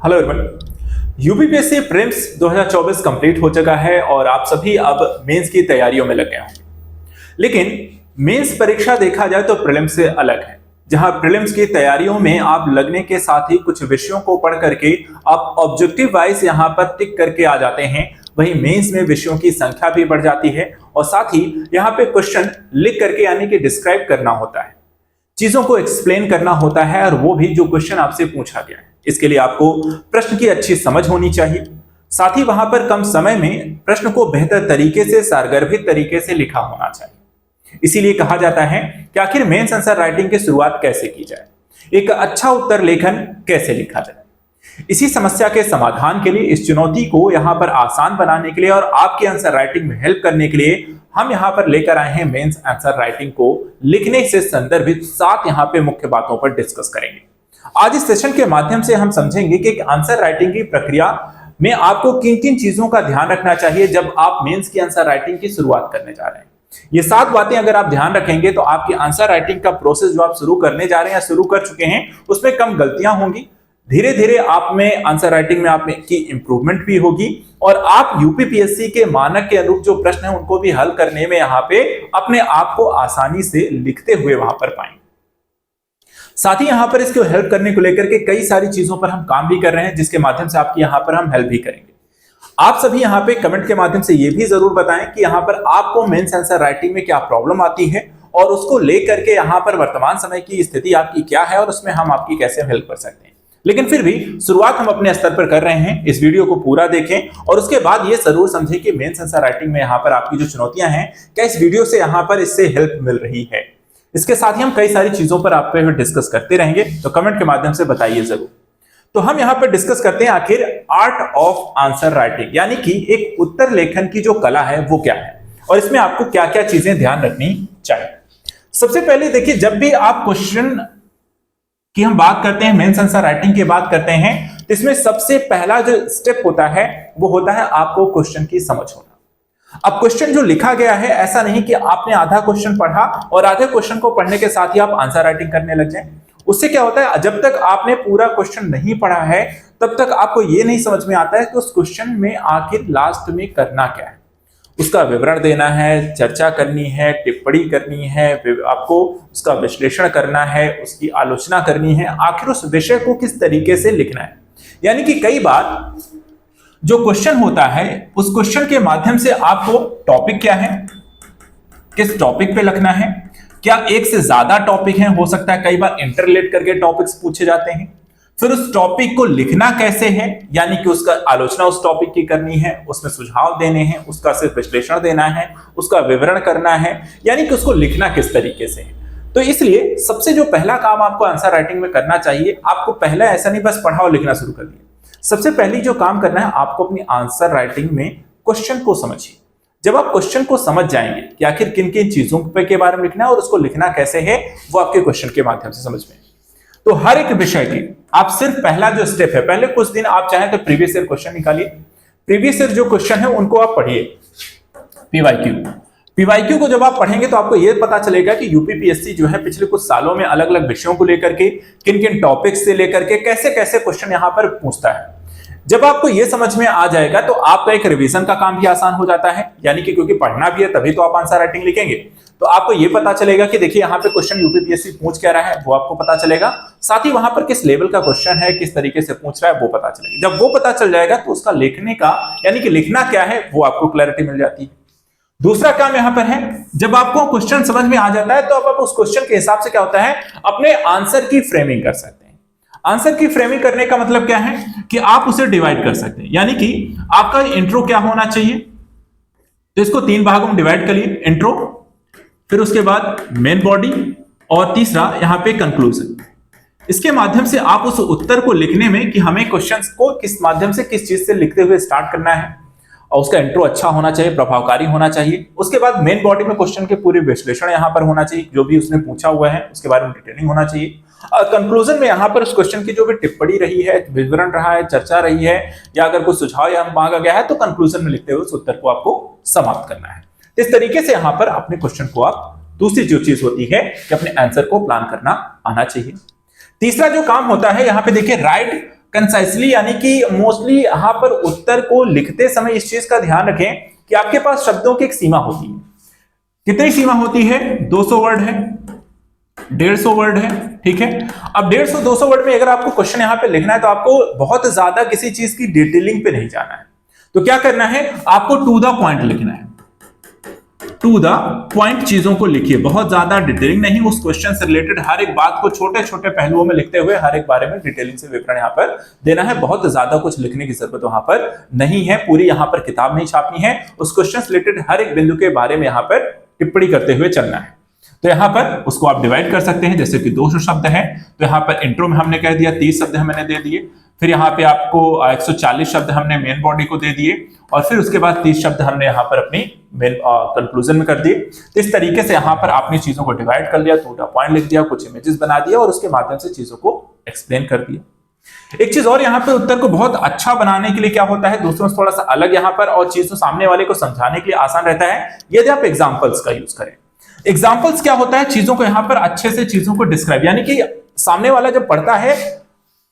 Hello everyone. UPPSC prelims 2024 complete हो चुका है और आप सभी अब मेंस की तैयारियों में लग गए होंगे। लेकिन मेंस परीक्षा देखा जाए तो प्रीलिम्स से अलग है, जहां प्रीलिम्स की तैयारियों में आप लगने के साथ ही कुछ विषयों को पढ़ करके आप ऑब्जेक्टिव वाइज यहां पर टिक करके आ जाते हैं। वहीं मेंस में विषयों की संख्या भी बढ़ जाती है और साथ ही यहां पे क्वेश्चन लिख करके यानी कि डिस्क्राइब करना होता है, चीजों को एक्सप्लेन करना होता है, और वो भी जो क्वेश्चन आपसे पूछा गया है। इसके लिए आपको प्रश्न की अच्छी समझ होनी चाहिए, साथ ही वहां पर कम समय में प्रश्न को बेहतर तरीके से सारगर्भित तरीके से लिखा होना चाहिए। इसीलिए कहा जाता है कि आखिर मेंस आंसर राइटिंग की शुरुआत कैसे की जाए, एक अच्छा उत्तर लेखन कैसे लिखा जाए। इसी समस्या के समाधान के लिए, इस चुनौती को यहां पर आसान बनाने के लिए और आपके आंसर राइटिंग में हेल्प करने के लिए हम यहां पर लेकर आए हैं मेंस आंसर राइटिंग को लिखने से संदर्भित 7 यहां पे मुख्य बातों पर डिस्कस करेंगे। आज इस सेशन के माध्यम से हम समझेंगे कि आंसर राइटिंग की प्रक्रिया में आपको किन किन चीजों का ध्यान रखना चाहिए जब आप मेंस की आंसर राइटिंग की शुरुआत करने जा रहे हैं। ये 7 बातें अगर आप ध्यान रखेंगे तो आपकी आंसर राइटिंग का प्रोसेस जो आप शुरू करने जा रहे हैं या शुरू कर चुके हैं उसमें कम गलतियां होंगी। धीरे धीरे आप में आंसर राइटिंग में आप की इंप्रूवमेंट भी होगी और आप यूपीपीएससी के मानक के अनुरूप जो प्रश्न है उनको भी हल करने में यहां पे अपने आप को आसानी से लिखते हुए वहां पर पाएंगे। साथ ही यहां पर इसको हेल्प करने को लेकर के कई सारी चीजों पर हम काम भी कर रहे हैं, जिसके माध्यम से आपकी यहां पर हम हेल्प भी करेंगे। आप सभी यहां पे कमेंट के माध्यम से ये भी जरूर बताएं कि यहां पर आपको मेंस आंसर राइटिंग में क्या प्रॉब्लम आती है और उसको लेकर के यहां पर वर्तमान समय की स्थिति आपकी क्या है और उसमें हम आपकी कैसे हेल्प कर सकते हैं। लेकिन फिर भी शुरुआत हम अपने स्तर पर कर रहे हैं। इस वीडियो को पूरा देखें और उसके बाद ये जरूर समझें कि मेंस आंसर राइटिंग में यहां पर आपकी जो चुनौतियां हैं, क्या इस वीडियो से यहां पर इससे हेल्प मिल रही है। इसके साथ ही हम कई सारी चीजों पर आप पे डिस्कस करते रहेंगे, तो कमेंट के माध्यम से बताइए जरूर। तो हम यहां पर डिस्कस करते हैं आखिर आर्ट ऑफ आंसर राइटिंग, यानी कि एक उत्तर लेखन की जो कला है वो क्या है और इसमें आपको क्या क्या चीजें ध्यान रखनी चाहिए। सबसे पहले देखिए, जब भी आप क्वेश्चन कि हम बात करते हैं मेंस आंसर राइटिंग की बात करते हैं तो इसमें सबसे पहला जो स्टेप होता है वो होता है आपको क्वेश्चन की समझ होना। अब क्वेश्चन जो लिखा गया है, ऐसा नहीं कि आपने आधा क्वेश्चन पढ़ा और आधे क्वेश्चन को पढ़ने के साथ ही आप आंसर राइटिंग करने लग जाएं। उससे क्या होता है, जब तक आपने पूरा क्वेश्चन नहीं पढ़ा है तब तक आपको ये नहीं समझ में आता है कि उस क्वेश्चन में आखिर लास्ट में करना क्या है। उसका विवरण देना है, चर्चा करनी है, टिप्पणी करनी है, आपको उसका विश्लेषण करना है, उसकी आलोचना करनी है, आखिर उस विषय को किस तरीके से लिखना है। यानी कि कई बार जो क्वेश्चन होता है उस क्वेश्चन के माध्यम से आपको टॉपिक क्या है, किस टॉपिक पे लिखना है, क्या एक से ज्यादा टॉपिक है, हो सकता है कई बार इंटरलेट करके टॉपिक्स पूछे जाते हैं। फिर उस टॉपिक को लिखना कैसे है, यानी कि उसका आलोचना उस टॉपिक की करनी है, उसमें सुझाव देने हैं, उसका सिर्फ विश्लेषण देना है, उसका विवरण करना है, यानी कि उसको लिखना किस तरीके से है। तो इसलिए सबसे जो पहला काम आपको आंसर राइटिंग में करना चाहिए, आपको पहला ऐसा नहीं बस पढ़ा और लिखना शुरू कर दिया। सबसे पहली जो काम करना है, आपको अपनी आंसर राइटिंग में क्वेश्चन को समझिए। जब आप क्वेश्चन को समझ जाएंगे कि आखिर किन किन चीजों के बारे में लिखना है और उसको लिखना कैसे है, वो आपके क्वेश्चन के माध्यम से समझ में। तो हर एक विषय की आप सिर्फ पहला जो स्टेप है, पहले कुछ दिन आप चाहें तो प्रीवियस ईयर क्वेश्चन निकालिए। प्रीवियस ईयर जो क्वेश्चन है उनको आप पढ़िए। पीवाईक्यू को जब आप पढ़ेंगे तो आपको यह पता चलेगा कि यूपीपीएससी जो है पिछले कुछ सालों में अलग अलग विषयों को लेकर के, किन किन टॉपिक्स से लेकर के कैसे कैसे क्वेश्चन यहां पर पूछता है। जब आपको यह समझ में आ जाएगा तो आपका एक रिवीजन का काम भी आसान हो जाता है, यानी कि क्योंकि पढ़ना भी है तभी तो आप आंसर राइटिंग लिखेंगे। तो आपको यह पता चलेगा कि देखिए यहाँ पे क्वेश्चन यूपीपीएससी पूछ क्या रहा है, वो आपको पता चलेगा। साथ ही वहां पर किस लेवल का क्वेश्चन है, किस तरीके से पूछ रहा है, वो पता चलेगा। जब वो पता चल जाएगा तो उसका लिखने का, यानी कि लिखना क्या है, वो आपको क्लैरिटी मिल जाती है। दूसरा काम यहां पर है, जब आपको क्वेश्चन समझ में आ जाता है तो आप उस क्वेश्चन के हिसाब से क्या होता है, अपने आंसर की फ्रेमिंग कर सकते हैं। आंसर की फ्रेमिंग करने का मतलब क्या है कि आप उसे डिवाइड कर सकते हैं, यानी कि आपका इंट्रो क्या होना चाहिए, तो इसको 3 भागों में डिवाइड करिए। इंट्रो, फिर उसके बाद मेन बॉडी और तीसरा यहां पे कंक्लूजन। इसके माध्यम से आप उस उत्तर को लिखने में कि हमें क्वेश्चंस को किस माध्यम से, किस चीज से लिखते हुए स्टार्ट करना है, और उसका इंट्रो अच्छा होना चाहिए, प्रभावकारी होना चाहिए। उसके बाद मेन बॉडी में क्वेश्चन के पूरे विश्लेषण यहां पर होना चाहिए, जो भी उसने पूछा हुआ है उसके बारे में डिटेलिंग होना चाहिए। और कंक्लूजन में यहां पर उस क्वेश्चन की जो भी टिप्पणी रही है, विवरण रहा है, चर्चा रही है, या अगर कोई सुझाव यहां मांगा गया है तो कंक्लूजन में लिखते हुए उस उत्तर को आपको समाप्त करना है। इस तरीके से यहां पर अपने क्वेश्चन को आप, दूसरी जो चीज होती है कि अपने आंसर को प्लान करना आना चाहिए। तीसरा जो काम होता है, यहां पे देखिए राइट कंसाइसली यानी कि मोस्टली यहां पर उत्तर को लिखते समय इस चीज का ध्यान रखें कि आपके पास शब्दों की एक सीमा होती है। कितनी सीमा होती है? 200 वर्ड है, 150 वर्ड है, ठीक है। अब 150-200 वर्ड में अगर आपको क्वेश्चन यहां पे लिखना है तो आपको बहुत ज्यादा किसी चीज की डिटेलिंग पे नहीं जाना है। तो क्या करना है, आपको टू द पॉइंट लिखना है। टू द पॉइंट चीजों को लिखिए, बहुत ज्यादा डिटेलिंग नहीं, उस क्वेश्चन से रिलेटेड हर एक बात को छोटे छोटे पहलुओं में लिखते हुए हर एक बारे में डिटेलिंग से विवरण यहां पर देना है। बहुत ज्यादा कुछ लिखने की जरूरत वहां पर नहीं है, पूरी यहां पर किताब नहीं छापनी है, उस क्वेश्चन से रिलेटेड हर एक बिंदु के बारे में यहां पर टिप्पणी करते हुए चलना है। तो यहां पर उसको आप डिवाइड कर सकते हैं, जैसे कि 200 शब्द है तो यहां पर इंट्रो में हमने कह दिया 30 शब्द हमने दे दिए, फिर यहाँ पे आपको 140 शब्द हमने मेन बॉडी को दे दिए, और फिर उसके बाद 30 शब्द हमने यहाँ पर अपनी मेन कंक्लूजन में कर दिए। तो इस तरीके से यहाँ पर आपने चीजों को डिवाइड कर लिया, टू द पॉइंट लिख दिया, कुछ इमेजेस बना दिया और उसके माध्यम से चीजों को एक्सप्लेन कर दिया। एक चीज और यहाँ पे उत्तर को बहुत अच्छा बनाने के लिए क्या होता है, दूसरों से थोड़ा सा अलग यहाँ पर और चीजों सामने वाले को समझाने के लिए आसान रहता है यदि आप एग्जाम्पल्स का यूज करें। एग्जाम्पल्स क्या होता है, चीजों को यहाँ पर अच्छे से चीजों को डिस्क्राइब, यानी कि सामने वाला जब पढ़ता है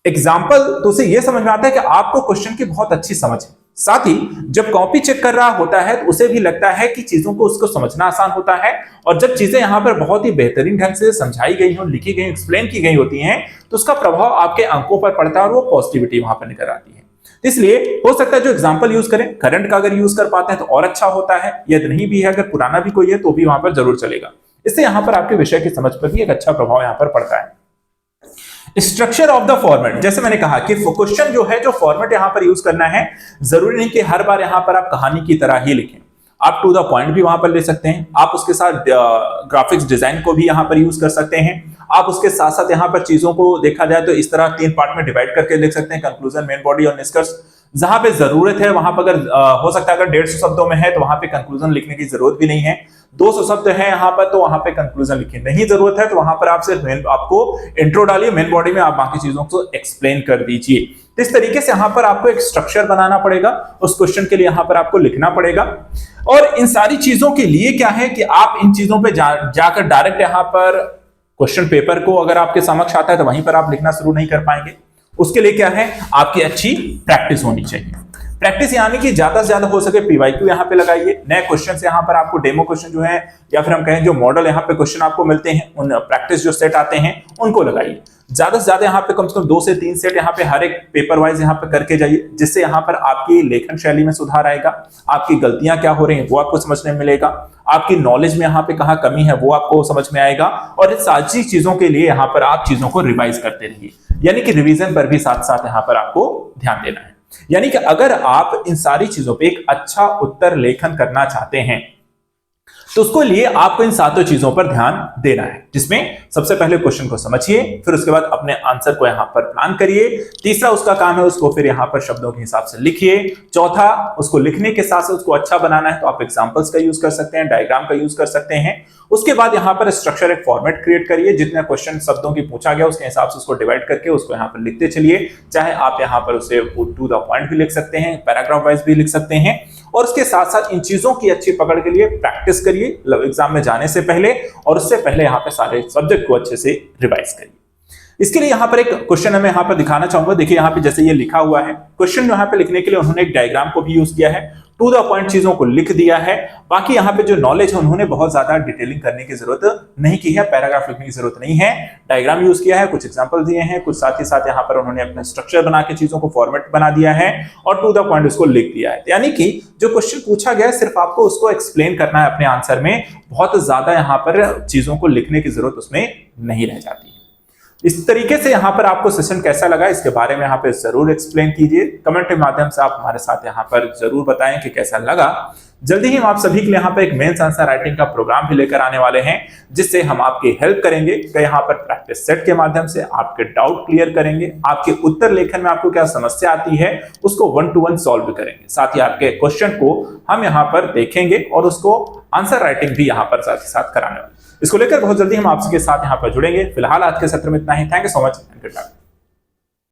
एग्जाम्पल तो उसे यह समझ में आता है कि आपको क्वेश्चन की बहुत अच्छी समझ है। साथ ही जब कॉपी चेक कर रहा होता है तो उसे भी लगता है कि चीजों को उसको समझना आसान होता है, और जब चीजें यहां पर बहुत ही बेहतरीन ढंग से समझाई गई हो, लिखी गई, एक्सप्लेन की गई होती हैं तो उसका प्रभाव आपके अंकों पर पड़ता है और वो पॉजिटिविटी वहां पर निकल आती है। इसलिए हो सकता है जो एग्जाम्पल यूज करें करंट का अगर यूज कर पाते हैं तो और अच्छा होता है, यदि नहीं भी है अगर पुराना भी कोई है तो भी वहां पर जरूर चलेगा। इससे यहां पर आपके विषय की समझ पर भी एक अच्छा प्रभाव यहां पर पड़ता है। स्ट्रक्चर ऑफ द फॉर्मेट, जैसे मैंने कहा कि क्वेश्चन जो है, जो फॉर्मेट यहां पर यूज करना है, जरूरी नहीं कि हर बार यहां पर आप कहानी की तरह ही लिखें, आप टू द पॉइंट भी वहां पर ले सकते हैं, आप उसके साथ ग्राफिक्स डिजाइन को भी यहां पर यूज कर सकते हैं, आप उसके साथ साथ यहां पर चीजों को देखा जाए तो इस तरह 3 पार्ट में डिवाइड करके लिख सकते हैं, कंक्लूजन, मेन बॉडी और निष्कर्ष। जहां पे जरूरत है वहां पर अगर हो सकता है अगर 150 शब्दों में है तो वहां पे कंक्लूजन लिखने की जरूरत भी नहीं है, 200 शब्द है यहाँ पर तो वहां पे कंक्लूजन लिखी नहीं जरूरत है, तो वहां पर आप सिर्फ आपको इंट्रो डालिए, मेन बॉडी में आप बाकी चीजों को एक्सप्लेन कर दीजिए। तो इस तरीके से यहाँ पर आपको एक स्ट्रक्चर बनाना पड़ेगा, उस क्वेश्चन के लिए यहाँ पर आपको लिखना पड़ेगा। और इन सारी चीजों के लिए क्या है कि आप इन चीजों पे जाकर डायरेक्ट यहाँ पर क्वेश्चन पेपर को अगर आपके समक्ष आता है तो वहीं पर आप लिखना शुरू नहीं कर पाएंगे। उसके लिए क्या है, आपकी अच्छी प्रैक्टिस होनी चाहिए। प्रैक्टिस यानी कि ज्यादा से ज्यादा हो सके पीवाईक्यू यहाँ पे लगाइए, नए क्वेश्चन यहाँ पर आपको डेमो क्वेश्चन जो है या फिर हम कहें जो मॉडल यहाँ पे क्वेश्चन आपको मिलते हैं, उन प्रैक्टिस जो सेट आते हैं उनको लगाइए। ज्यादा से ज्यादा यहाँ पे कम से कम 2 से 3 सेट यहाँ पे हर एक पेपर वाइज यहाँ पे करके जाइए, जिससे यहाँ पर आपकी लेखन शैली में सुधार आएगा, आपकी गलतियां क्या हो रही हैं वो आपको समझने में मिलेगा, आपकी नॉलेज में यहाँ पे कहाँ कमी है वो आपको समझ में आएगा, और इस सारी चीजों के लिए यहाँ पर आप चीजों को रिवाइज करते रहिए, यानी कि रिवीजन पर भी साथ साथ यहाँ पर आपको ध्यान देना है। यानी कि अगर आप इन सारी चीजों पे एक अच्छा उत्तर लेखन करना चाहते हैं तो उसको लिए आपको इन 7 चीजों पर ध्यान देना है, जिसमें सबसे पहले क्वेश्चन को समझिए, फिर उसके बाद अपने आंसर को यहां पर प्लान करिए, तीसरा उसका काम है उसको फिर यहां पर शब्दों के हिसाब से लिखिए, चौथा उसको लिखने के साथ साथ उसको अच्छा बनाना है तो आप एग्जांपल्स का यूज कर सकते हैं, डायग्राम का यूज कर सकते हैं। उसके बाद यहां पर स्ट्रक्चर एक फॉर्मेट क्रिएट करिए, जितने क्वेश्चन शब्दों की पूछा गया उसके हिसाब से उसको डिवाइड करके उसको यहां पर लिखते चलिए, चाहे आप यहां पर उसे टू द पॉइंट भी लिख सकते हैं, पैराग्राफ वाइज भी लिख सकते हैं, और उसके साथ साथ इन चीजों की अच्छी पकड़ के लिए प्रैक्टिस करिए एग्जाम में जाने से पहले, और उससे पहले यहाँ पे सारे सब्जेक्ट को अच्छे से रिवाइज करिए। इसके लिए यहाँ पर एक क्वेश्चन मैं यहाँ पर दिखाना चाहूंगा। देखिए यहाँ पे जैसे ये लिखा हुआ है, क्वेश्चन यहाँ पे लिखने के लिए उन्होंने एक डायग्राम को भी यूज किया है, टू द पॉइंट चीजों को लिख दिया है, बाकी यहाँ पे जो नॉलेज है उन्होंने बहुत ज्यादा डिटेलिंग करने की जरूरत नहीं की है, पैराग्राफ लिखने की जरूरत नहीं है, डायग्राम यूज किया है, कुछ एग्जांपल दिए हैं, कुछ साथ ही साथ यहाँ पर उन्होंने अपना स्ट्रक्चर बना के चीजों को फॉर्मेट बना दिया है और टू द पॉइंट उसको लिख दिया है। यानी कि जो क्वेश्चन पूछा गया है सिर्फ आपको उसको एक्सप्लेन करना है अपने आंसर में, बहुत ज्यादा यहाँ पर चीजों को लिखने की जरूरत उसमें नहीं रह जाती है। इस तरीके से यहाँ पर आपको सेशन कैसा लगा इसके बारे में यहाँ पे जरूर एक्सप्लेन कीजिए, कमेंट के माध्यम से आप हमारे साथ यहाँ पर जरूर बताएं कि कैसा लगा। जल्दी ही हम आप सभी के लिए यहाँ पे एक मेंस आंसर राइटिंग का प्रोग्राम भी लेकर आने वाले हैं, जिससे हम आपकी हेल्प करेंगे कि यहाँ पर प्रैक्टिस सेट के माध्यम से आपके डाउट क्लियर करेंगे, आपके उत्तर लेखन में आपको क्या समस्या आती है उसको 1-to-1 सॉल्व करेंगे, साथ ही आपके क्वेश्चन को हम यहाँ पर देखेंगे और उसको आंसर राइटिंग भी यहाँ पर साथ ही साथ कराने वाले। इसको लेकर बहुत जल्दी हम आपके साथ यहाँ पर जुड़ेंगे। फिलहाल आज के सत्र में इतना ही। Thank you so much and good luck.